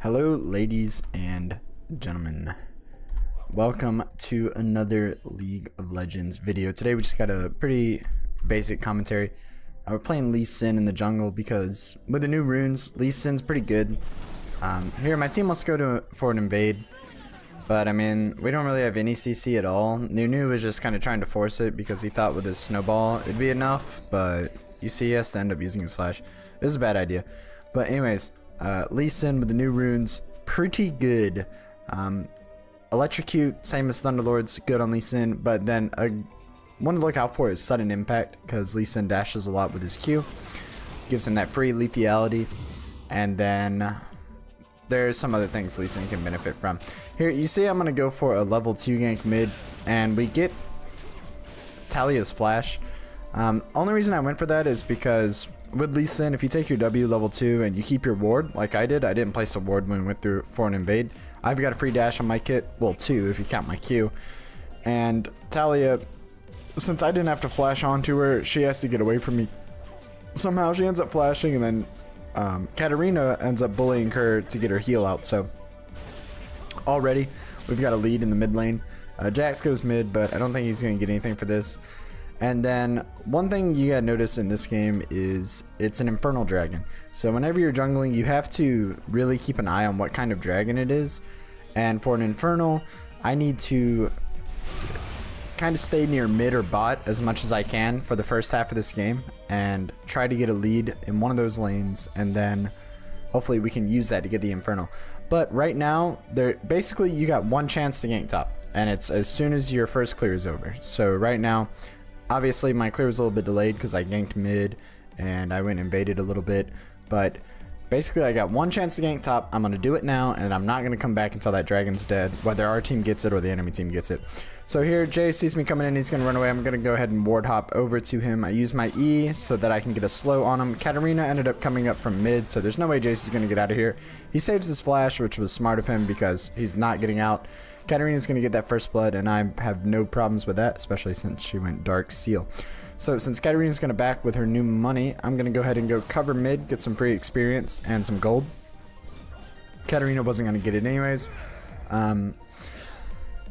Hello, ladies and gentlemen. Welcome to another League of Legends video. Today we just got a pretty basic commentary. We're playing Lee Sin in the jungle because with the new runes, Lee Sin's pretty good. Here, my team wants to go for an invade, but I mean, we don't really have any CC at all. Nunu was just kind of trying to force it because he thought with his snowball it'd be enough, but you see he has to end up using his flash. It was a bad idea. But anyways, Lee Sin with the new runes, pretty good. Electrocute, same as Thunderlord's, good on Lee Sin, but then one to look out for is sudden impact, because Lee Sin dashes a lot with his Q, gives him that free lethality, and then there's some other things Lee Sin can benefit from. Here, you see I'm going to go for a level 2 gank mid, and we get TALIYAH's flash. Only reason I went for that is because with Lee Sin, if you take your W level 2 and you keep your ward, like I didn't place a ward when we went through for an invade. I've got a free dash on my kit, well 2 if you count my Q. And TALIYAH, since I didn't have to flash onto her, she has to get away from me. Somehow she ends up flashing, and then Katarina ends up bullying her to get her heal out. So already we've got a lead in the mid lane. Jax goes mid, but I don't think he's going to get anything for this. And then one thing you gotta notice in this game is it's an infernal dragon. So whenever you're jungling, you have to really keep an eye on what kind of dragon it is. And for an infernal, I need to kind of stay near mid or bot as much as I can for the first half of this game and try to get a lead in one of those lanes, and then hopefully we can use that to get the infernal. But right now, basically you got one chance to gank top, and it's as soon as your first clear is over. So right now, obviously my clear was a little bit delayed because I ganked mid and I went and invaded a little bit, but basically I got one chance to gank top. I'm going to do it now, and I'm not going to come back until that dragon's dead, whether our team gets it or the enemy team gets it. So here Jay sees me coming in, he's going to run away. I'm going to go ahead and ward hop over to him. I use my E so that I can get a slow on him. Katarina ended up coming up from mid, so there's no way Jace is going to get out of here. He saves his flash, which was smart of him because he's not getting out. Katarina's going to get that first blood, and I have no problems with that, especially since she went Dark Seal. So since Katarina's going to back with her new money, I'm going to go ahead and go cover mid, get some free experience and some gold. Katarina wasn't going to get it anyways.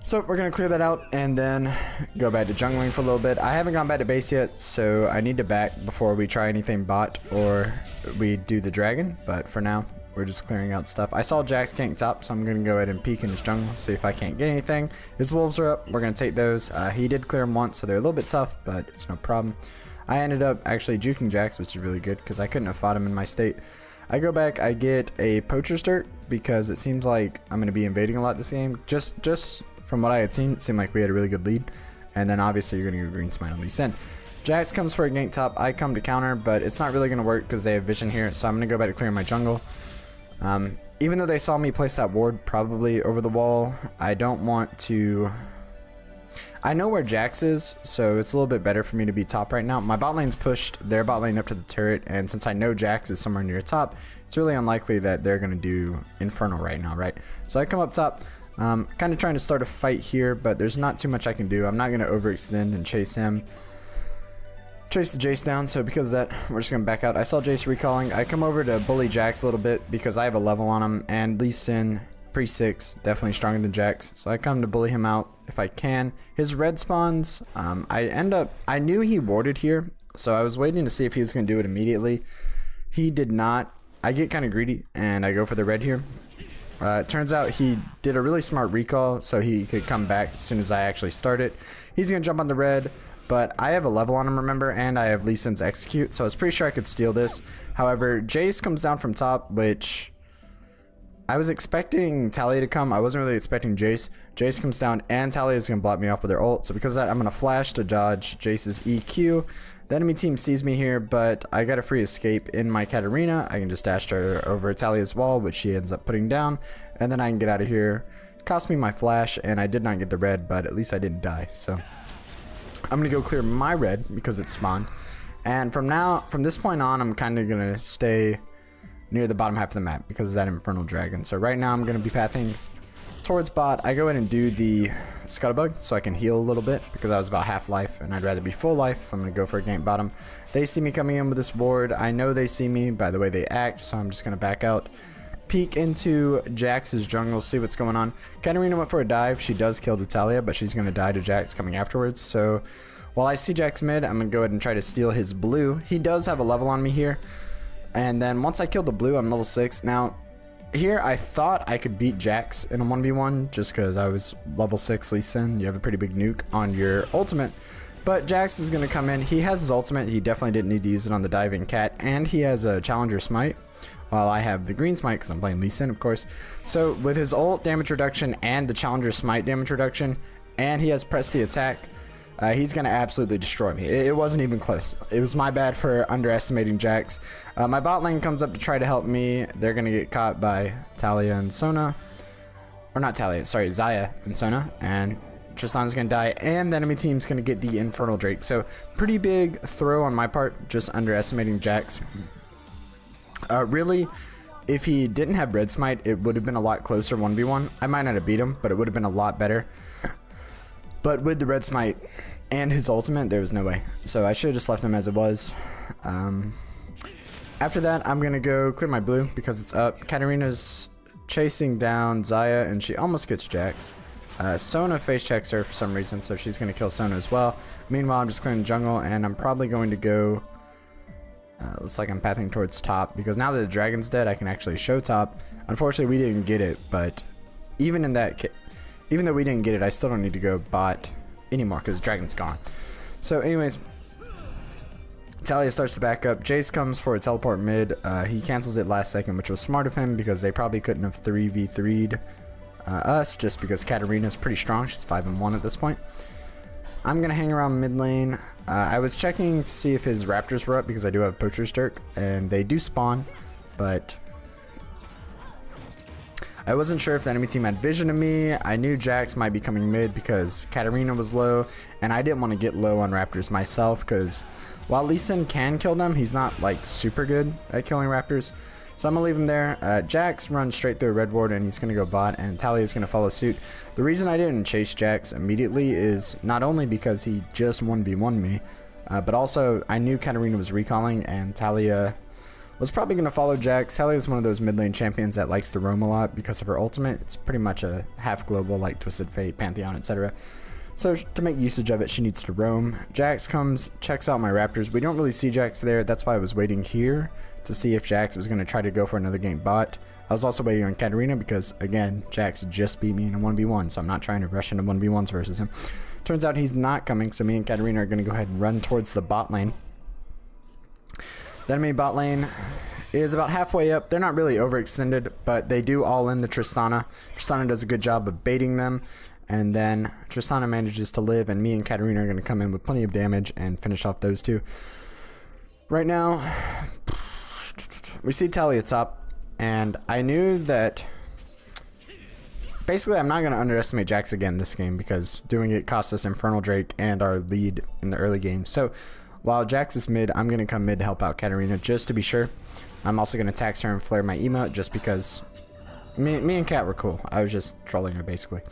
So we're going to clear that out and then go back to jungling for a little bit. I haven't gone back to base yet, so I need to back before we try anything bot or we do the dragon, but for now, we're just clearing out stuff. I saw Jax gank top, so I'm going to go ahead and peek in his jungle, see if I can't get anything. His wolves are up. We're going to take those. He did clear them once, so they're a little bit tough, but it's no problem. I ended up actually juking Jax, which is really good because I couldn't have fought him in my state. I go back, I get a poacher's dirt because it seems like I'm going to be invading a lot this game. Just from what I had seen, it seemed like we had a really good lead. And then obviously you're going to go green smite on Lee Sin. Jax comes for a gank top. I come to counter, but it's not really going to work because they have vision here. So I'm going to go back to clear my jungle. Even though they saw me place that ward probably over the wall, I don't want to. I know where Jax is, so it's a little bit better for me to be top right now. My bot lane's pushed their bot lane up to the turret, and since I know Jax is somewhere near top, it's really unlikely that they're going to do Infernal right now, right? So I come up top, kind of trying to start a fight here, but there's not too much I can do. I'm not going to overextend and chase him. Chase the Jace down, so because of that, we're just going to back out. I saw Jace recalling. I come over to bully Jax a little bit because I have a level on him, and Lee Sin, pre-6, definitely stronger than Jax, so I come to bully him out if I can. His red spawns, I knew he warded here, so I was waiting to see if he was going to do it immediately. He did not. I get kind of greedy, and I go for the red here. It turns out he did a really smart recall, so he could come back as soon as I actually start it. He's going to jump on the red. But I have a level on him, remember, and I have Lee Sin's execute, so I was pretty sure I could steal this. However, Jace comes down from top, which I was expecting TALIYAH to come. I wasn't really expecting Jace. Jace comes down, and TALIYAH is going to block me off with their ult. So because of that, I'm going to flash to dodge Jace's EQ. The enemy team sees me here, but I got a free escape in my Katarina. I can just dash her over TALIYAH's wall, which she ends up putting down, and then I can get out of here. Cost me my flash, and I did not get the red, but at least I didn't die, so I'm going to go clear my red because it's spawned. And from this point on, I'm kind of going to stay near the bottom half of the map because of that Infernal Dragon. So right now I'm going to be pathing towards bot. I go in and do the Scuttlebug so I can heal a little bit because I was about half life and I'd rather be full life. I'm going to go for a gank bottom. They see me coming in with this ward. I know they see me by the way they act, so I'm just going to back out. peek into Jax's jungle, see what's going on. Katarina went for a dive. She does kill the TALIYAH, but she's going to die to Jax coming afterwards. So while I see Jax mid, I'm going to go ahead and try to steal his blue. He does have a level on me here. And then once I kill the blue, I'm level 6. Now, here I thought I could beat Jax in a 1v1 just because I was level 6 Lee Sin. You have a pretty big nuke on your ultimate. But Jax is going to come in. He has his ultimate. He definitely didn't need to use it on the diving cat. And he has a challenger smite, while I have the green smite because I'm playing Lee Sin, of course. So with his ult damage reduction and the challenger smite damage reduction, and he has press the attack, he's going to absolutely destroy me. It wasn't even close. It was my bad for underestimating Jax. My bot lane comes up to try to help me. They're going to get caught by TALIYAH and Sona. Or not TALIYAH, sorry, Xayah and Sona. And Tristan's going to die, and the enemy team's going to get the Infernal Drake. So pretty big throw on my part, just underestimating Jax. Really, if he didn't have Red Smite, it would have been a lot closer 1v1. I might not have beat him, but it would have been a lot better. But with the Red Smite and his ultimate, there was no way. So I should have just left him as it was. After that, I'm going to go clear my blue because it's up. Katarina's chasing down Xayah, and she almost gets Jax. Sona face checks her for some reason, so she's going to kill Sona as well. Meanwhile, I'm just clearing the jungle, and I'm probably going to go... looks like I'm pathing towards top, because now that the dragon's dead, I can actually show top. Unfortunately, we didn't get it, but even in that even though we didn't get it, I still don't need to go bot anymore because the dragon's gone. So anyways, TALIYAH starts to back up. Jace comes for a teleport mid. He cancels it last second, which was smart of him because they probably couldn't have 3v3'd us, just because Katarina's pretty strong. She's 5-1 at this point. I'm going to hang around mid lane. I was checking to see if his raptors were up because I do have Poacher's Dirk, and they do spawn, but I wasn't sure if the enemy team had vision of me. I knew Jax might be coming mid because Katarina was low, and I didn't want to get low on raptors myself because while Lee Sin can kill them, he's not like super good at killing raptors. So I'm going to leave him there. Jax runs straight through a red ward, and he's going to go bot, and TALIYAH is going to follow suit. The reason I didn't chase Jax immediately is not only because he just 1v1'd me, but also I knew Katarina was recalling, and TALIYAH was probably going to follow Jax. TALIYAH is one of those mid lane champions that likes to roam a lot because of her ultimate. It's pretty much a half global like Twisted Fate, Pantheon, etc. So to make usage of it, she needs to roam. Jax comes, checks out my raptors. We don't really see Jax there. That's why I was waiting here to see if Jax was going to try to go for another game bot. I was also waiting on Katarina because, again, Jax just beat me in a 1v1, so I'm not trying to rush into 1v1s versus him. Turns out he's not coming, so me and Katarina are going to go ahead and run towards the bot lane. The enemy bot lane is about halfway up. They're not really overextended, but they do all in the Tristana. Tristana does a good job of baiting them, and then Tristana manages to live, and me and Katarina are going to come in with plenty of damage and finish off those two. Right now, we see TALIYAH top, and I knew that basically I'm not going to underestimate Jax again this game because doing it cost us Infernal Drake and our lead in the early game. So while Jax is mid, I'm going to come mid to help out Katarina just to be sure. I'm also going to tax her and flare my emote just because me and Kat were cool. I was just trolling her basically.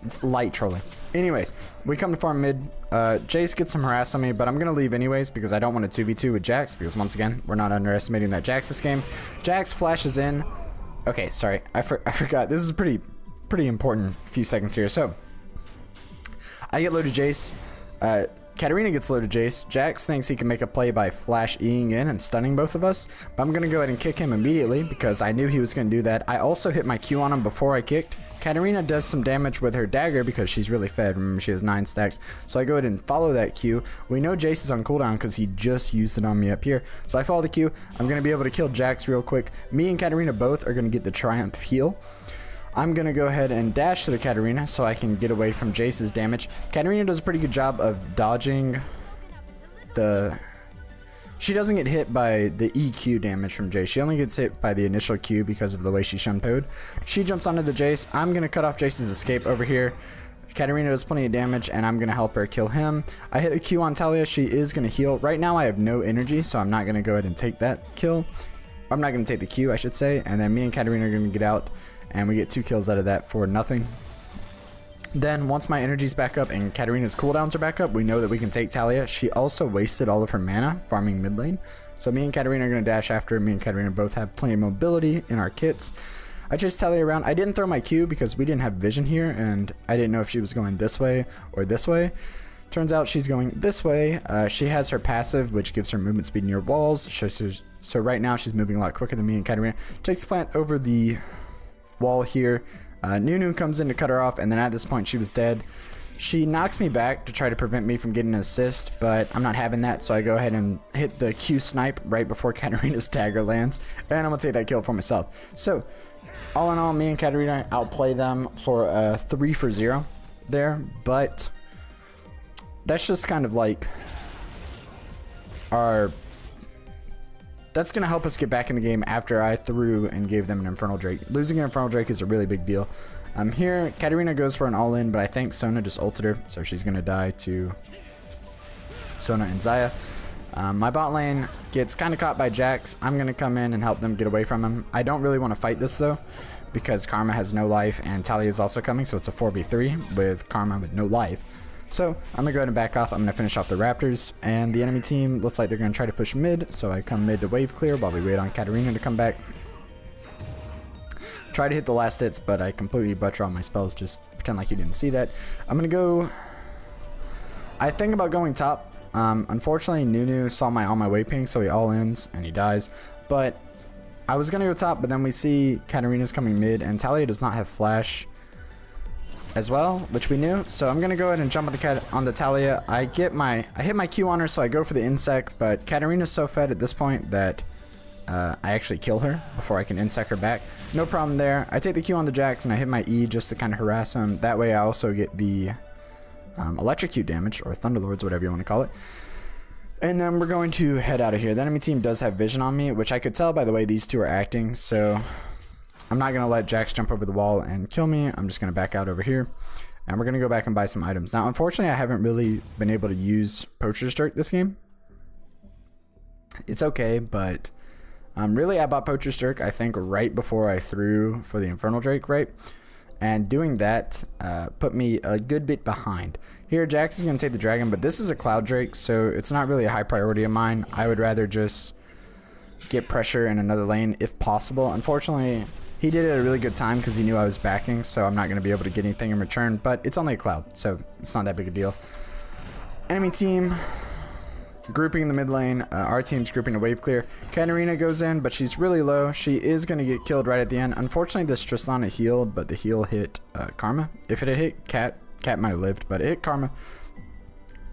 It's light trolling. Anyways, we come to farm mid. Jace gets some harass on me, but I'm going to leave anyways because I don't want to 2v2 with Jax because once again, we're not underestimating that Jax this game. Jax flashes in. Okay, sorry. I forgot. This is a pretty important few seconds here. So, I get low to Jace. Katarina gets low to Jace. Jax thinks he can make a play by flash E'ing in and stunning both of us, but I'm going to go ahead and kick him immediately because I knew he was going to do that. I also hit my Q on him before I kicked. Katarina does some damage with her dagger because she's really fed. Remember, she has 9 stacks. So I go ahead and follow that Q. We know Jace is on cooldown because he just used it on me up here. So I follow the Q. I'm going to be able to kill Jax real quick. Me and Katarina both are going to get the Triumph heal. I'm going to go ahead and dash to the Katarina so I can get away from Jace's damage. Katarina does a pretty good job of dodging the... She doesn't get hit by the EQ damage from Jace. She only gets hit by the initial Q because of the way she shunpoed. She jumps onto the Jace. I'm going to cut off Jace's escape over here. Katarina does plenty of damage, and I'm going to help her kill him. I hit a Q on TALIYAH. She is going to heal. Right now I have no energy, so I'm not going to go ahead and take that kill. I'm not going to take the Q, I should say. And then me and Katarina are going to get out, and we get 2 kills out of that for nothing. Then once my energy's back up and Katarina's cooldowns are back up, we know that we can take TALIYAH. She also wasted all of her mana farming mid lane. So me and Katarina are going to dash after her. Me and Katarina both have plenty of mobility in our kits. I chased TALIYAH around. I didn't throw my Q because we didn't have vision here, and I didn't know if she was going this way or this way. Turns out she's going this way. She has her passive, which gives her movement speed near walls. So right now she's moving a lot quicker than me and Katarina. Takes plant over the wall here. Nunu comes in to cut her off, and then at this point she was dead. She knocks me back to try to prevent me from getting an assist, but I'm not having that, so I go ahead and hit the Q snipe right before Katarina's dagger lands, and I'm going to take that kill for myself. So, all in all, me and Katarina outplay them for a 3-for-0 there, but that's just kind of like that's going to help us get back in the game after I threw and gave them an Infernal Drake. Losing an Infernal Drake is a really big deal. Here, Katarina goes for an all-in, but I think Sona just ulted her, so she's going to die to Sona and Xayah. My bot lane gets kind of caught by Jax. I'm going to come in and help them get away from him. I don't really want to fight this, though, because Karma has no life, and TALIYAH is also coming, so it's a 4v3 with Karma with no life. So I'm going to go ahead and back off. I'm going to finish off the Raptors, and the enemy team looks like they're going to try to push mid, so I come mid to wave clear while we wait on Katarina to come back. Try to hit the last hits, but I completely butcher all my spells. Just pretend like you didn't see that. I'm going to go... I think about going top. Unfortunately, Nunu saw all my wave ping, so he all-ins, and he dies. But I was going to go top, but then we see Katarina's coming mid, and TALIYAH does not have flash as well, which we knew. So I'm going to go ahead and jump on the TALIYAH. I hit my Q on her, so I go for the insect, but Katarina's so fed at this point that I actually kill her before I can insec her back. No problem there. I take the Q on the Jax and I hit my E just to kind of harass him. That way I also get the electrocute damage, or Thunderlords, whatever you want to call it. And then we're going to head out of here. The enemy team does have vision on me, which I could tell by the way these two are acting. So I'm not going to let Jax jump over the wall and kill me. I'm just going to back out over here. And we're going to go back and buy some items. Now, unfortunately, I haven't really been able to use Poacher's Dirk this game. It's okay, but... really, I bought Poacher's Dirk, I think, right before I threw for the Infernal Drake, right? And doing that put me a good bit behind. Here, Jax is going to take the dragon, but this is a Cloud Drake, so it's not really a high priority of mine. I would rather just get pressure in another lane if possible. Unfortunately, he did it at a really good time because he knew I was backing, so I'm not going to be able to get anything in return, but it's only a Cloud, so it's not that big a deal. Enemy team... grouping in the mid lane. Our team's grouping to wave clear. Katarina goes in, but she's really low. She is going to get killed right at the end. Unfortunately, this Tristana healed, but the heal hit Karma. If it had hit Cat might have lived, but it hit Karma.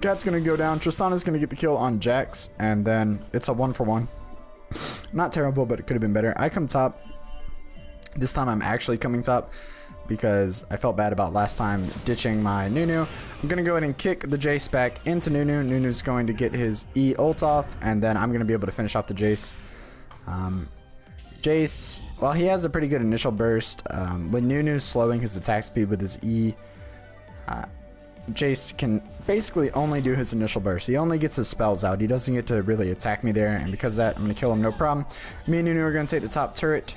Cat's going to go down. Tristana's going to get the kill on Jax, and then it's a 1-for-1. Not terrible, but it could have been better. I come top. This time I'm actually coming top, because I felt bad about last time ditching my Nunu. I'm going to go ahead and kick the Jace back into Nunu. Nunu's going to get his E ult off, and then I'm going to be able to finish off the Jace. Jace, well, he has a pretty good initial burst. When Nunu's slowing his attack speed with his E, Jace can basically only do his initial burst. He only gets his spells out. He doesn't get to really attack me there, and because of that, I'm going to kill him no problem. Me and Nunu are going to take the top turret.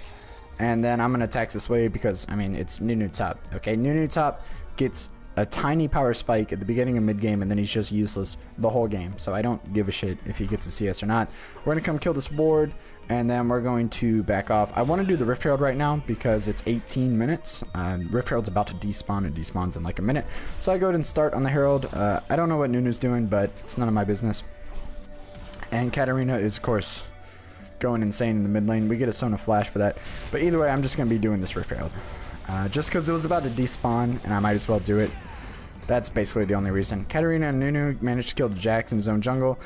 And then I'm going to attack this way because, I mean, it's Nunu top. Okay, Nunu top gets a tiny power spike at the beginning of mid-game, and then he's just useless the whole game. So I don't give a shit if he gets a CS or not. We're going to come kill this ward, and then we're going to back off. I want to do the Rift Herald right now because it's 18 minutes. Rift Herald's about to despawn. It despawns in like a minute. So I go ahead and start on the Herald. I don't know what Nunu's doing, but it's none of my business. And Katarina is, of course... going insane in the mid lane. We get a Sona flash for that, but either way I'm just gonna be doing this Rift Herald just because it was about to despawn and I might as well do it. That's basically the only reason. Katarina and Nunu managed to kill the Jax in his own jungle.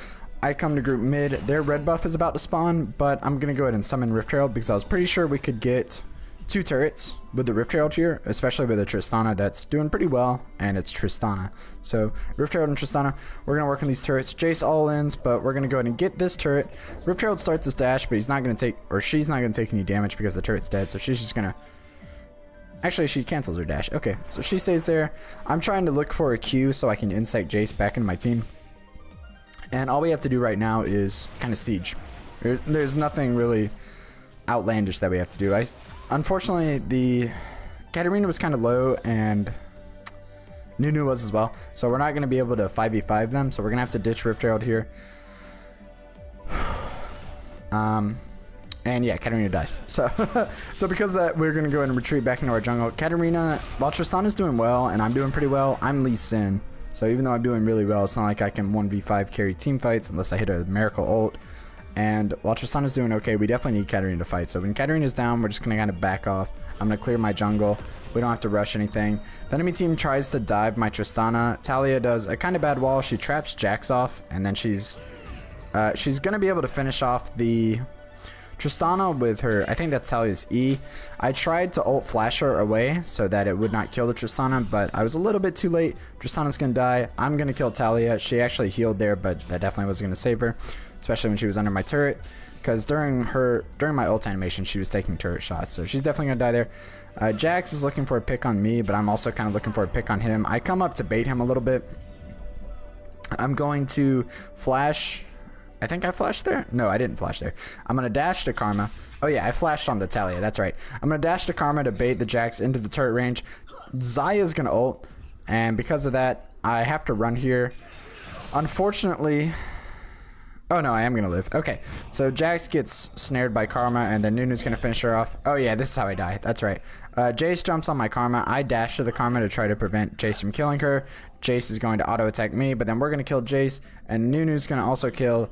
I come to group mid. Their red buff is about to spawn, but I'm gonna go ahead and summon Rift Herald because I was pretty sure we could get 2 turrets with the Rift Herald here, especially with a Tristana that's doing pretty well, and it's Tristana. So Rift Herald and Tristana, we're gonna work on these turrets. Jace all ins, but we're gonna go ahead and get this turret. Rift Herald starts his dash, but he's not gonna take, or she's not gonna take any damage because the turret's dead. So she's just gonna, actually she cancels her dash. Okay, so she stays there. I'm trying to look for a Q so I can insect Jace back into my team. And all we have to do right now is kind of siege. There's nothing really outlandish that we have to do. Unfortunately, the Katarina was kind of low, and Nunu was as well. So we're not going to be able to 5v5 them. So we're going to have to ditch Rift Herald here. And yeah, Katarina dies. So so because of that, we're going to go ahead and retreat back into our jungle. Katarina, while Tristana's doing well and I'm doing pretty well, I'm Lee Sin. So even though I'm doing really well, it's not like I can 1v5 carry team fights unless I hit a miracle ult. And while Tristana's doing okay, we definitely need Katarina to fight. So when Katarina's down, we're just going to kind of back off. I'm going to clear my jungle. We don't have to rush anything. The enemy team tries to dive my Tristana. TALIYAH does a kind of bad wall. She traps Jax off, and then she's going to be able to finish off the Tristana with her, I think that's TALIYAH's E. I tried to ult flash her away so that it would not kill the Tristana, but I was a little bit too late. Tristana's going to die. I'm going to kill TALIYAH. She actually healed there, but that definitely wasn't going to save her, especially when she was under my turret, because during my ult animation, she was taking turret shots, so she's definitely going to die there. Jax is looking for a pick on me, but I'm also kind of looking for a pick on him. I come up to bait him a little bit. I'm going to flash. I think I flashed there. No, I didn't flash there. I'm going to dash to Karma. Oh yeah, I flashed on the TALIYAH. That's right. I'm going to dash to Karma to bait the Jax into the turret range. Zaya's going to ult, and because of that, I have to run here. Unfortunately... Oh no, I am going to live. Okay, so Jax gets snared by Karma, and then Nunu's going to finish her off. Oh yeah, this is how I die. That's right. Jace jumps on my Karma. I dash to the Karma to try to prevent Jace from killing her. Jace is going to auto-attack me, but then we're going to kill Jace, and Nunu's going to also kill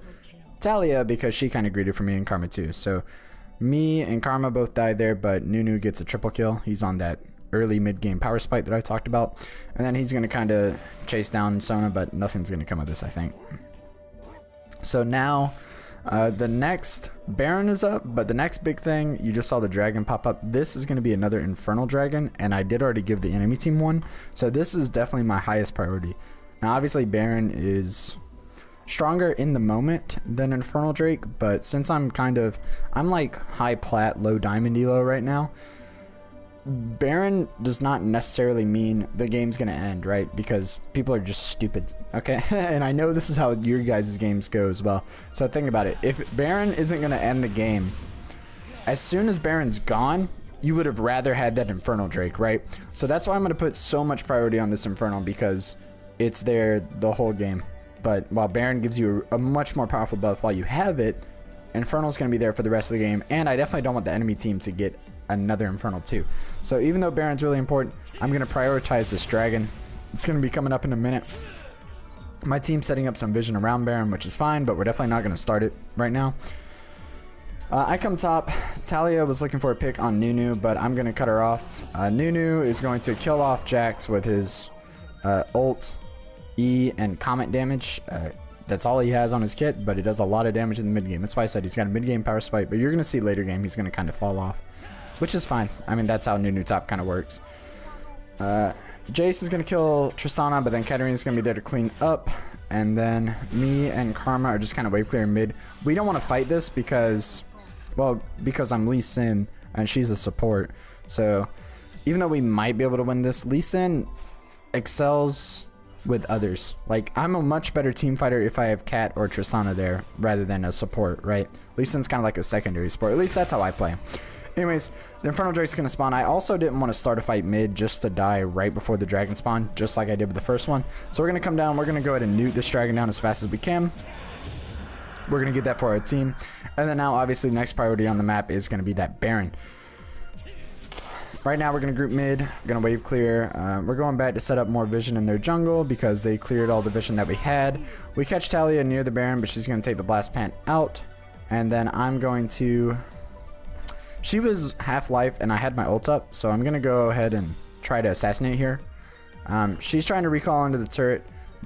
TALIYAH because she kind of greeted for me and Karma too. So me and Karma both died there, but Nunu gets a triple kill. He's on that early mid-game power spike that I talked about. And then he's going to kind of chase down Sona, but nothing's going to come of this, I think. So now the next Baron is up, but the next big thing, you just saw the dragon pop up. This is going to be another Infernal Dragon, and I did already give the enemy team one. So this is definitely my highest priority. Now obviously Baron is stronger in the moment than Infernal Drake, but since I'm like high plat, low diamond elo right now, Baron does not necessarily mean the game's gonna end, right? Because people are just stupid, okay? And I know this is how your guys' games go as well. So think about it. If Baron isn't gonna end the game, as soon as Baron's gone, you would have rather had that Infernal Drake, right? So that's why I'm gonna put so much priority on this Infernal, because it's there the whole game. But while Baron gives you a much more powerful buff while you have it, Infernal's going to be there for the rest of the game. And I definitely don't want the enemy team to get another Infernal too. So even though Baron's really important, I'm going to prioritize this dragon. It's going to be coming up in a minute. My team's setting up some vision around Baron, which is fine, but we're definitely not going to start it right now. I come top. TALIYAH was looking for a pick on Nunu, but I'm going to cut her off. Nunu is going to kill off Jax with his ult, E, and comment damage. That's all he has on his kit, but it does a lot of damage in the mid game. That's why I said he's got a mid game power spike, but you're going to see later game he's going to kind of fall off, which is fine. I mean, that's how Nunu top kind of works. Jace is going to kill Tristana, but then Katarina's going to be there to clean up, and then me and Karma are just kind of wave clearing mid. We don't want to fight this because, well, because I'm Lee Sin and she's a support. So even though we might be able to win this, Lee Sin excels with others. Like, I'm a much better team fighter if I have Cat or Tristana there rather than a support, right? Lee Sin's kind of like a secondary support. At least that's how I play. Anyways, the Infernal Drake's going to spawn. I also didn't want to start a fight mid just to die right before the dragon spawn, just like I did with the first one. So we're going to come down. We're going to go ahead and nuke this dragon down as fast as we can. We're going to get that for our team. And then now, obviously, the next priority on the map is going to be that Baron. Right now, we're going to group mid, going to wave clear. We're going back to set up more vision in their jungle because they cleared all the vision that we had. We catch TALIYAH near the Baron, but she's going to take the blast pant out. And then I'm going to... She was half-life, and I had my ult up, so I'm going to go ahead and try to assassinate here. She's trying to recall into the turret,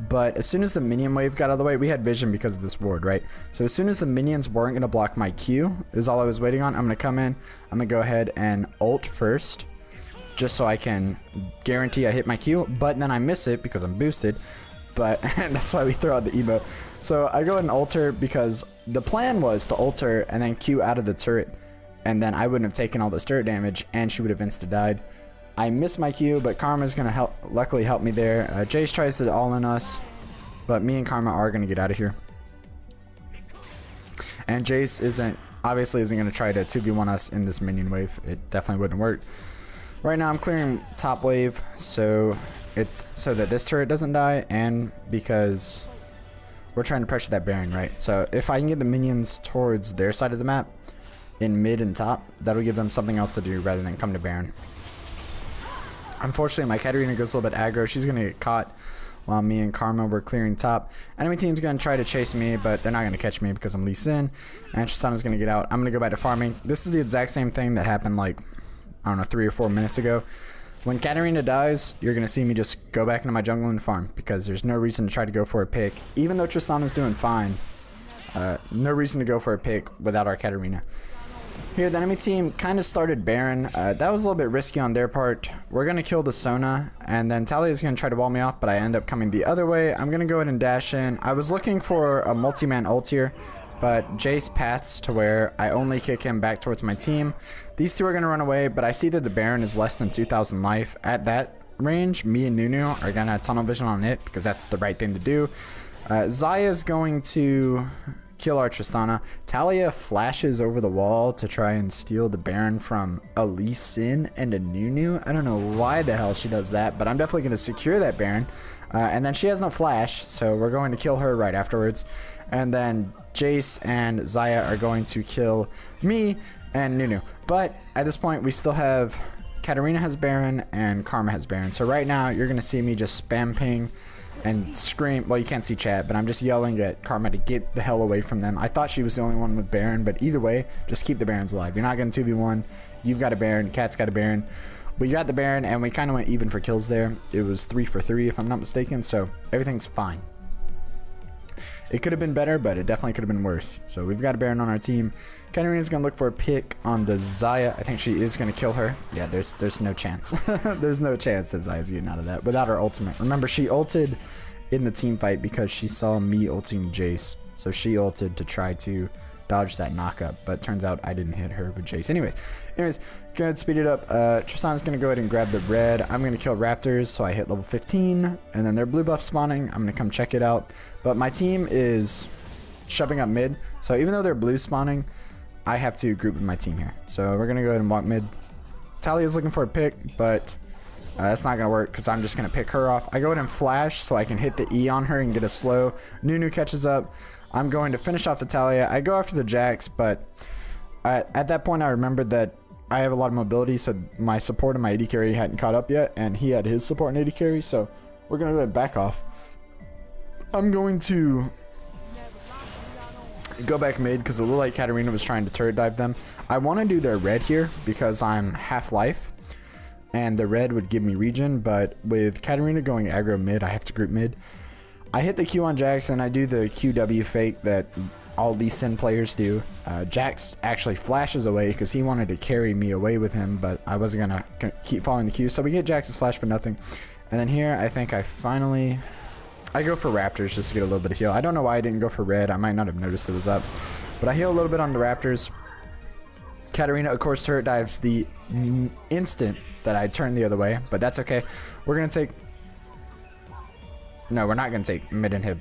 but as soon as the minion wave got out of the way, we had vision because of this ward, right? So as soon as the minions weren't going to block my Q, is all I was waiting on. I'm going to come in, I'm going to go ahead and ult first, just so I can guarantee I hit my Q, but then I miss it because I'm boosted, but that's why we throw out the emote. So I go ahead and ult her because the plan was to ult her and then Q out of the turret, and then I wouldn't have taken all this turret damage, and she would have insta-died. I missed my Q, but Karma's going to luckily help me there. Jace tries to all-in us, but me and Karma are going to get out of here. And Jace obviously isn't going to try to 2v1 us in this minion wave. It definitely wouldn't work. Right now I'm clearing top wave, so It's so that this turret doesn't die, and because we're trying to pressure that Baron, right? So if I can get the minions towards their side of the map, in mid and top, that'll give them something else to do rather than come to Baron. Unfortunately, my Katarina goes a little bit aggro. She's going to get caught while me and Karma were clearing top. Enemy team's going to try to chase me, but they're not going to catch me because I'm Lee Sin. And Tristana's going to get out. I'm going to go back to farming. This is the exact same thing that happened like, I don't know, 3 or 4 minutes ago. When Katarina dies, you're going to see me just go back into my jungle and farm because there's no reason to try to go for a pick. Even though Tristana's doing fine, no reason to go for a pick without our Katarina. Here, the enemy team kind of started Baron. That was a little bit risky on their part. We're going to kill the Sona, and then TALIYAH is going to try to wall me off, but I end up coming the other way. I'm going to go ahead and dash in. I was looking for a multi-man ult here, but Jace paths to where I only kick him back towards my team. These two are going to run away, but I see that the Baron is less than 2,000 life. At that range, me and Nunu are going to tunnel vision on it because that's the right thing to do. Xayah is going to kill our Tristana. TALIYAH flashes over the wall to try and steal the Baron from a Lee Sin and a Nunu. I don't know why the hell she does that, but I'm definitely going to secure that Baron. And then she has no flash, so we're going to kill her right afterwards. And then Jace and Xayah are going to kill me and Nunu. But at this point, we still have Katarina has Baron and Karma has Baron. So right now, you're going to see me just spam ping and scream. Well, you can't see chat, but I'm just yelling at Karma to get the hell away from them. I thought she was the only one with Baron, but either way, just keep the Barons alive. You're not going to 2v1. You've got a Baron. Cat's got a Baron. We got the Baron, and we kind of went even for kills there. It was 3 for 3, if I'm not mistaken, so everything's fine. It could have been better, but it definitely could have been worse. So we've got a Baron on our team. Katarina's going to look for a pick on the Xayah. I think she is going to kill her. Yeah, there's no chance. There's no chance that Xayah's getting out of that without her ultimate. Remember, she ulted in the team fight because she saw me ulting Jace. So she ulted to try to dodge that knockup, but turns out I didn't hit her with Jace. Anyways, go ahead, speed it up. Tristana's going to go ahead and grab the red. I'm going to kill Raptors, so I hit level 15, and then their blue buff spawning. I'm going to come check it out. But my team is shoving up mid, so even though they're blue spawning, I have to group with my team here. So we're going to go ahead and walk mid. TALIYAH's looking for a pick, but that's not going to work because I'm just going to pick her off. I go ahead and flash so I can hit the E on her and get a slow. Nunu catches up. I'm going to finish off the TALIYAH. I go after the Jax, but at that point I remembered that I have a lot of mobility, so my support and my AD carry hadn't caught up yet, and he had his support and AD carry, so we're going to go ahead and back off. I'm going to go back mid because it looked like Katarina was trying to turret dive them. I want to do their red here because I'm half life, and the red would give me regen, but with Katarina going aggro mid, I have to group mid. I hit the Q on Jax, and I do the QW fake that all Lee Sin players do. Jax actually flashes away because he wanted to carry me away with him, but I wasn't going to keep following the Q, so we get Jax's flash for nothing. And then here, I think I go for Raptors just to get a little bit of heal. I don't know why I didn't go for red. I might not have noticed it was up, but I heal a little bit on the Raptors. Katarina, of course, turret dives the instant that I turned the other way, but that's okay. We're going to take... No, we're not going to take mid inhib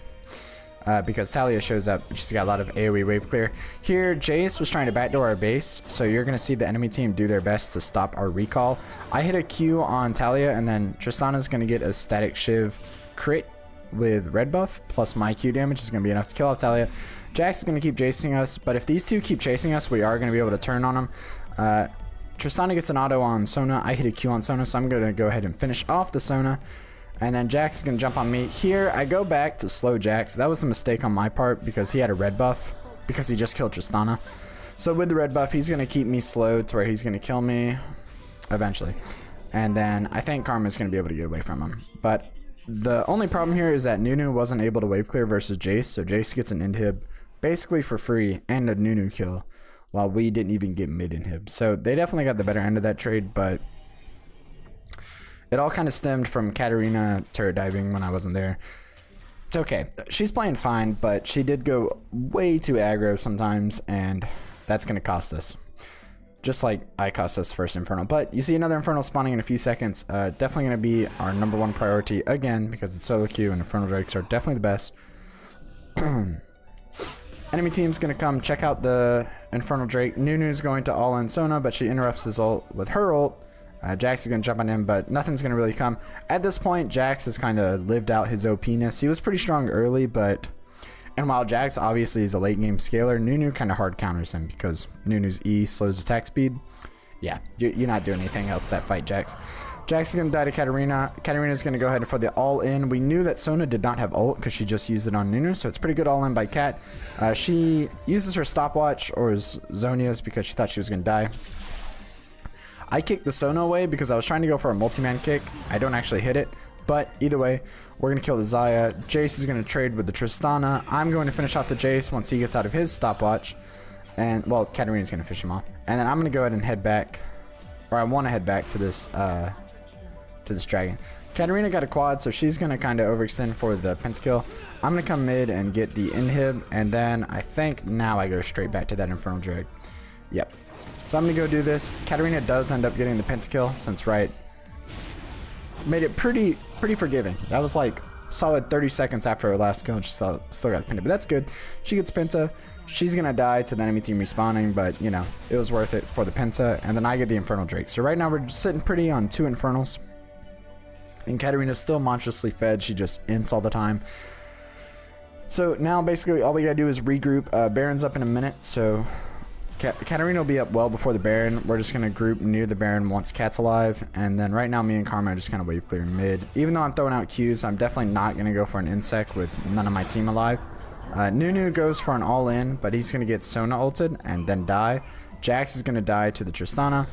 because TALIYAH shows up. She's got a lot of AoE wave clear. Here, Jace was trying to backdoor our base, so you're going to see the enemy team do their best to stop our recall. I hit a Q on TALIYAH, and then Tristana's going to get a static shiv crit with red buff, plus my Q damage is going to be enough to kill off TALIYAH. Jax is going to keep chasing us, but if these two keep chasing us, we are going to be able to turn on them. Tristana gets an auto on Sona. I hit a Q on Sona, so I'm going to go ahead and finish off the Sona. And then Jax is going to jump on me. Here, I go back to slow Jax. That was a mistake on my part because he had a red buff because he just killed Tristana. So with the red buff, he's going to keep me slow to where he's going to kill me eventually. And then I think Karma's going to be able to get away from him. But the only problem here is that Nunu wasn't able to wave clear versus Jace. So Jace gets an inhib basically for free and a Nunu kill while we didn't even get mid inhib. So they definitely got the better end of that trade, but it all kind of stemmed from Katarina turret diving when I wasn't there. It's okay. She's playing fine, but she did go way too aggro sometimes, and that's going to cost us. Just like I cost us first Infernal. But you see another Infernal spawning in a few seconds. Definitely going to be our #1 priority again because it's solo queue and Infernal Drakes are definitely the best. Enemy team's going to come check out the Infernal Drake. Nunu's going to all-in Sona, but she interrupts his ult with her ult. Jax is going to jump on him, but nothing's going to really come. At this point, Jax has kind of lived out his OP-ness. He was pretty strong early, but... And while Jax obviously is a late game scaler, Nunu kind of hard counters him because Nunu's E slows attack speed. Yeah, you're not doing anything else that fight Jax. Jax is going to die to Katarina. Katarina is going to go ahead for the all-in. We knew that Sona did not have ult because she just used it on Nunu, so it's pretty good all-in by Kat. She uses her stopwatch, or Zonia's, because she thought she was going to die. I kicked the Sona away because I was trying to go for a multi-man kick. I don't actually hit it, but either way, we're going to kill the Xayah. Jace is going to trade with the Tristana. I'm going to finish off the Jace once he gets out of his stopwatch. And, well, Katarina's going to fish him off. And then I'm going to go ahead and head back, or I want to head back to this dragon. Katarina got a quad, so she's going to kind of overextend for the pentakill. I'm going to come mid and get the inhib, and then I think now I go straight back to that Infernal Drag. Yep. So I'm going to go do this. Katarina does end up getting the pentakill since Riot made it pretty forgiving. That was like solid 30 seconds after her last kill, and she still got pinned. But that's good. She gets penta. She's going to die to the enemy team respawning, but, you know, it was worth it for the penta. And then I get the Infernal Drake. So right now we're sitting pretty on 2 Infernals. And Katarina's still monstrously fed. She just ints all the time. So now basically all we gotta do is regroup. Baron's up in a minute, so Katarina will be up well before the Baron. We're just gonna group near the Baron once Cat's alive. And then right now me and Karma are just kind of wave clearing mid. Even though I'm throwing out Qs, I'm definitely not gonna go for an insect with none of my team alive. Nunu goes for an all-in, but he's gonna get Sona ulted and then die. Jax is gonna die to the Tristana.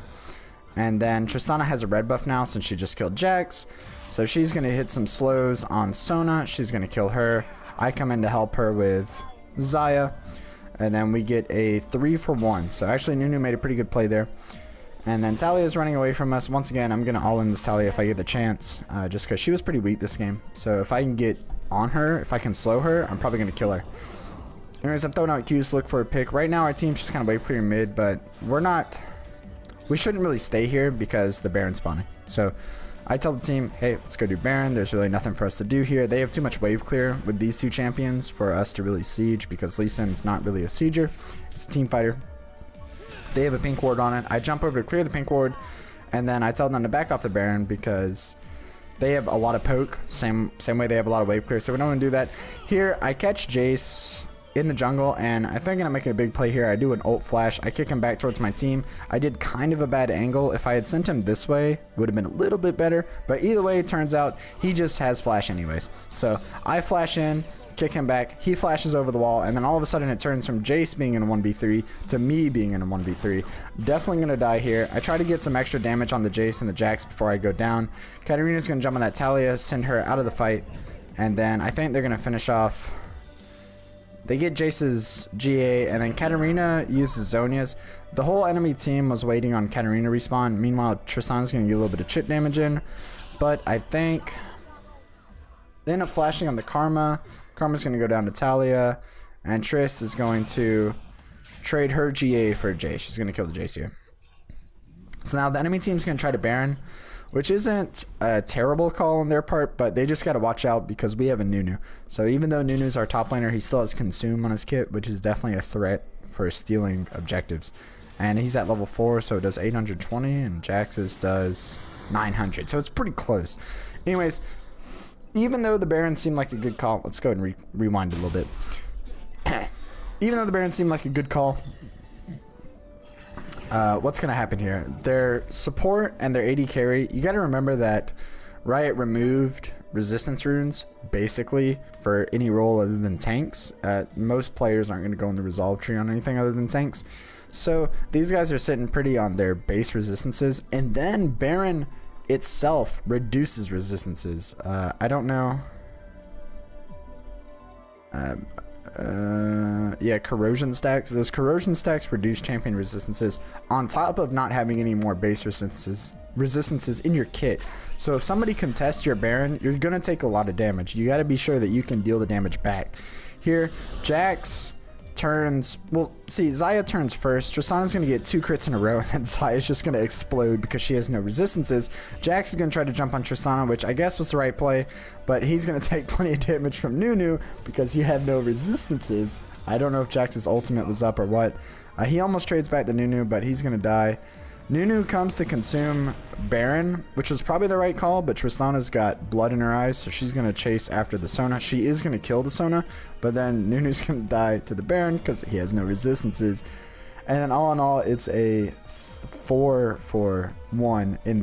And then Tristana has a red buff now since she just killed Jax. So she's going to hit some slows on Sona. She's going to kill her. I come in to help her with Xayah. And then we get a 3-for-1. So actually Nunu made a pretty good play there. And then TALIYAH is running away from us. Once again, I'm going to all-in this TALIYAH if I get the chance. Just because she was pretty weak this game. So if I can get on her, if I can slow her, I'm probably going to kill her. Anyways, I'm throwing out Qs to look for a pick. Right now our team's just kind of wave clearing mid. But we shouldn't really stay here because the Baron's spawning. So I tell the team, hey, let's go do Baron. There's really nothing for us to do here. They have too much wave clear with these 2 champions for us to really siege because Lee Sin's not really a sieger. He's a team fighter. They have a pink ward on it. I jump over to clear the pink ward, and then I tell them to back off the Baron because they have a lot of poke. Same way they have a lot of wave clear, so we don't want to do that. Here, I catch Jace in the jungle, and I think I'm making a big play here. I do an ult flash. I kick him back towards my team. I did kind of a bad angle. If I had sent him this way, would have been a little bit better. But either way, it turns out he just has flash anyways. So I flash in, kick him back. He flashes over the wall, and then all of a sudden it turns from Jace being in a 1v3 to me being in a 1v3. Definitely going to die here. I try to get some extra damage on the Jace and the Jax before I go down. Katarina's going to jump on that TALIYAH, send her out of the fight, and then I think they're going to finish off. They get Jace's GA, and then Katarina uses Zonia's. The whole enemy team was waiting on Katarina to respawn. Meanwhile, Tristan's going to get a little bit of chip damage in. But I think they end up flashing on the Karma. Karma's going to go down to TALIYAH. And Triss is going to trade her GA for Jace. She's going to kill the Jace here. So now the enemy team's going to try to Baron, which isn't a terrible call on their part, but they just got to watch out because we have a Nunu. So even though Nunu's our top laner, he still has Consume on his kit, which is definitely a threat for stealing objectives. And he's at level 4, so it does 820, and Jax's does 900. So it's pretty close. Anyways, even though the Baron seemed like a good call, let's go ahead and rewind a little bit. Even though the Baron seemed like a good call, what's going to happen here? Their support and their AD carry, you got to remember that Riot removed resistance runes basically for any role other than tanks. Most players aren't going to go in the resolve tree on anything other than tanks. So these guys are sitting pretty on their base resistances, and then Baron itself reduces resistances. I don't know. Yeah, corrosion stacks. Those corrosion stacks reduce champion resistances on top of not having any more base resistances in your kit. So if somebody contests your Baron, you're gonna take a lot of damage. You got to be sure that you can deal the damage back. Here, Jax turns, well, see, Xayah turns first. Tristana's going to get 2 crits in a row, and then Xayah's just going to explode because she has no resistances. Jax is going to try to jump on Tristana, which I guess was the right play, but he's going to take plenty of damage from Nunu because he had no resistances. I don't know if Jax's ultimate was up or what. He almost trades back to Nunu, but he's going to die. Nunu comes to consume Baron, which was probably the right call, but Tristana's got blood in her eyes, so she's going to chase after the Sona. She is going to kill the Sona, but then Nunu's going to die to the Baron because he has no resistances. And then all in all, it's a 4-for-1 in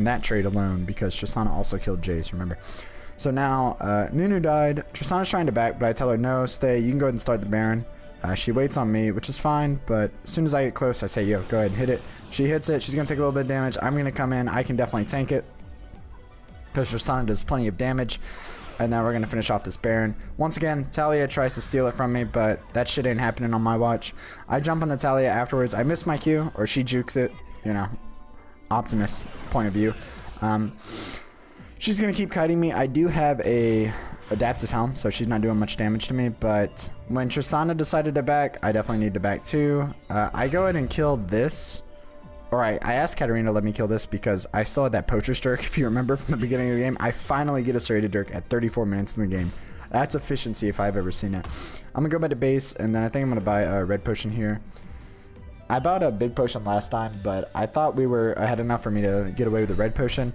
that trade alone, because Tristana also killed Jace, remember. So now Nunu died. Tristana's trying to back, but I tell her, no, stay. You can go ahead and start the Baron. She waits on me, which is fine, but as soon as I get close, I say, yo, go ahead and hit it. She hits it. She's going to take a little bit of damage. I'm going to come in. I can definitely tank it because Tristana does plenty of damage. And then we're going to finish off this Baron. Once again, TALIYAH tries to steal it from me, but that shit ain't happening on my watch. I jump on the TALIYAH afterwards. I miss my Q, or she jukes it, you know, Optimus point of view. She's going to keep kiting me. I do have a adaptive helm, so she's not doing much damage to me, but when Tristana decided to back, I definitely need to back too. I go ahead and kill this. Alright, I asked Katarina to let me kill this because I still had that Poacher's Dirk, if you remember from the beginning of the game. I finally get a serrated Dirk at 34 minutes in the game. That's efficiency if I've ever seen it. I'm going to go back to base, and then I think I'm going to buy a red potion here. I bought a big potion last time, but I thought I had enough for me to get away with the red potion.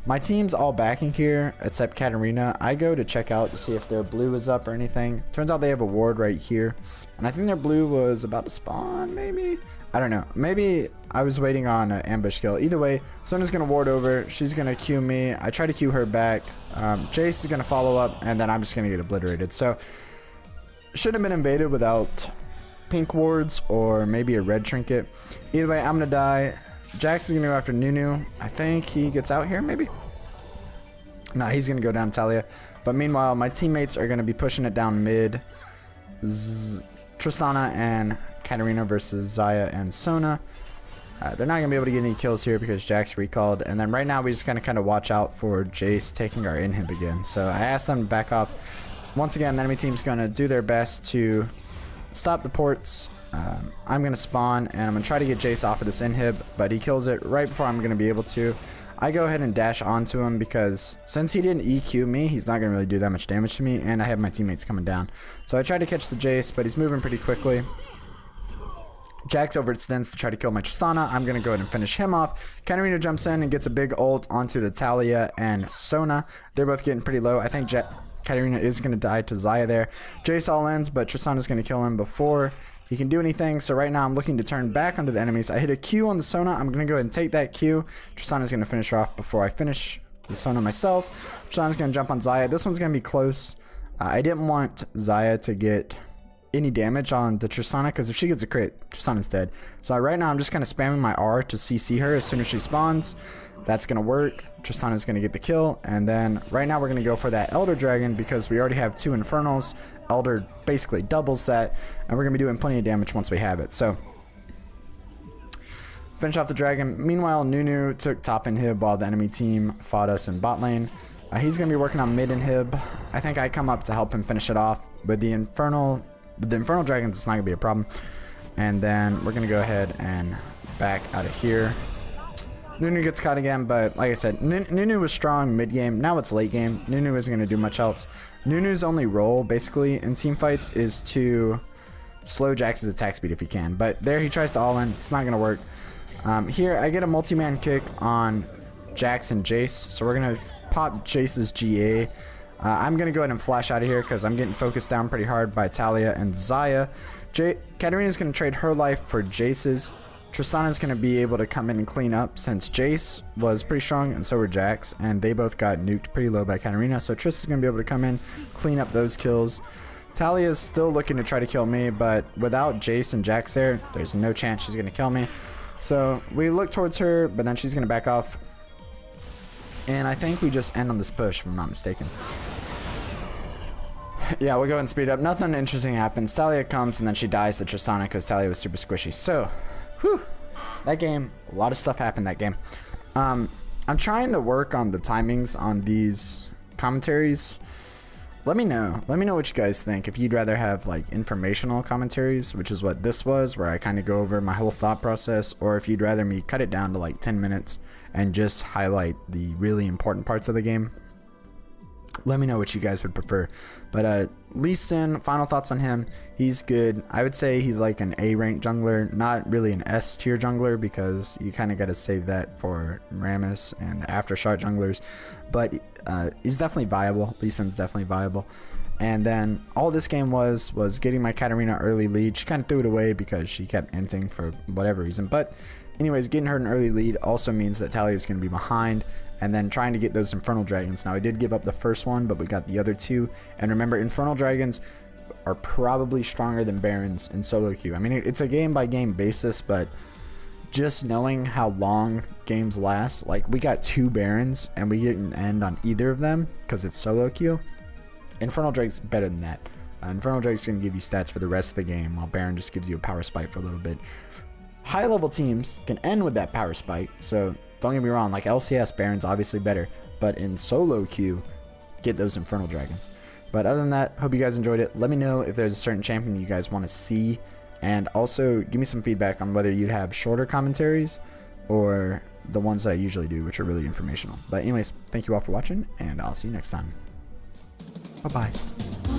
My team's all backing here, except Katarina. I go to check out to see if their blue is up or anything. Turns out they have a ward right here. And I think their blue was about to spawn, maybe? I don't know. Maybe I was waiting on an ambush kill. Either way, Sona's going to ward over. She's going to Q me. I try to Q her back. Jace is going to follow up, and then I'm just going to get obliterated. So, should have been invaded without pink wards or maybe a red trinket. Either way, I'm going to die. Jax is going to go after Nunu. I think he gets out here, maybe? No, he's going to go down TALIYAH. But meanwhile, my teammates are going to be pushing it down mid. Tristana and Katarina versus Xayah and Sona. They're not going to be able to get any kills here because Jax recalled. And then right now, we just kind of watch out for Jace taking our inhib again. So I asked them to back off. Once again, the enemy team's going to do their best to stop the ports. I'm going to spawn, and I'm going to try to get Jace off of this inhib, but he kills it right before I'm going to be able to. I go ahead and dash onto him because since he didn't EQ me, he's not going to really do that much damage to me, and I have my teammates coming down. So I try to catch the Jace, but he's moving pretty quickly. Jax overextends to try to kill my Tristana. I'm going to go ahead and finish him off. Katarina jumps in and gets a big ult onto the TALIYAH and Sona. They're both getting pretty low. I think Katarina is going to die to Xayah there. Jace all ends, but Tristana's going to kill him before he can do anything. So right now I'm looking to turn back onto the enemies. I hit a Q on the Sona. I'm going to go ahead and take that Q. Tristana's going to finish her off before I finish the Sona myself. Tristana's going to jump on Xayah. This one's going to be close. I didn't want Xayah to get any damage on the Tristana because if she gets a crit, Tristana's dead. So right now I'm just kind of spamming my R to CC her as soon as she spawns. That's going to work. Tristana's going to get the kill. And then right now we're going to go for that Elder Dragon because we already have 2 Infernals. Elder basically doubles that. And we're going to be doing plenty of damage once we have it. So finish off the Dragon. Meanwhile, Nunu took top inhib while the enemy team fought us in bot lane. He's going to be working on mid inhib. I think I come up to help him finish it off. But the Infernal Dragons is not going to be a problem. And then we're going to go ahead and back out of here. Nunu gets caught again, but like I said, Nunu was strong mid-game. Now it's late game. Nunu isn't going to do much else. Nunu's only role, basically, in team fights is to slow Jax's attack speed if he can. But there he tries to all-in. It's not going to work. Here, I get a multi-man kick on Jax and Jace. So we're going to pop Jace's GA. I'm going to go ahead and flash out of here because I'm getting focused down pretty hard by TALIYAH and Xayah. Katarina's going to trade her life for Jace's. Tristana's going to be able to come in and clean up since Jace was pretty strong and so were Jax, and they both got nuked pretty low by Katarina. So Triss is going to be able to come in, clean up those kills. TALIYAH is still looking to try to kill me, but without Jace and Jax there, there's no chance she's going to kill me. So we look towards her, but then she's going to back off. And I think we just end on this push, if I'm not mistaken. Yeah, we'll go and speed up. Nothing interesting happens. TALIYAH comes, and then she dies to Tristana because TALIYAH was super squishy. So, whew, that game, a lot of stuff happened that game. I'm trying to work on the timings on these commentaries. Let me know. Let me know what you guys think. If you'd rather have like informational commentaries, which is what this was, where I kind of go over my whole thought process, or if you'd rather me cut it down to like 10 minutes and just highlight the really important parts of the game. Let me know what you guys would prefer. But Lee Sin, final thoughts on him. He's good. I would say he's like an A rank jungler, not really an S tier jungler, because you kind of got to save that for Rammus and the aftershock junglers. But he's definitely viable. Lee Sin's definitely viable. And then all this game was getting my Katarina early lead. She kind of threw it away because she kept inting for whatever reason. But anyways, getting her an early lead also means that TALIYAH is going to be behind. And then trying to get those Infernal Dragons. Now, I did give up the first one, but we got the other two. And remember, Infernal Dragons are probably stronger than Barons in solo queue. I mean, it's a game-by-game basis, but just knowing how long games last, like, we got 2 Barons, and we didn't end on either of them because it's solo queue. Infernal Drake's better than that. Infernal Drake's going to give you stats for the rest of the game, while Baron just gives you a power spike for a little bit. High-level teams can end with that power spike, so don't get me wrong, like LCS, Baron's obviously better, but in solo queue, get those Infernal Dragons. But other than that, hope you guys enjoyed it. Let me know if there's a certain champion you guys want to see, and also give me some feedback on whether you'd have shorter commentaries or the ones that I usually do, which are really informational. But anyways, thank you all for watching, and I'll see you next time. Bye-bye.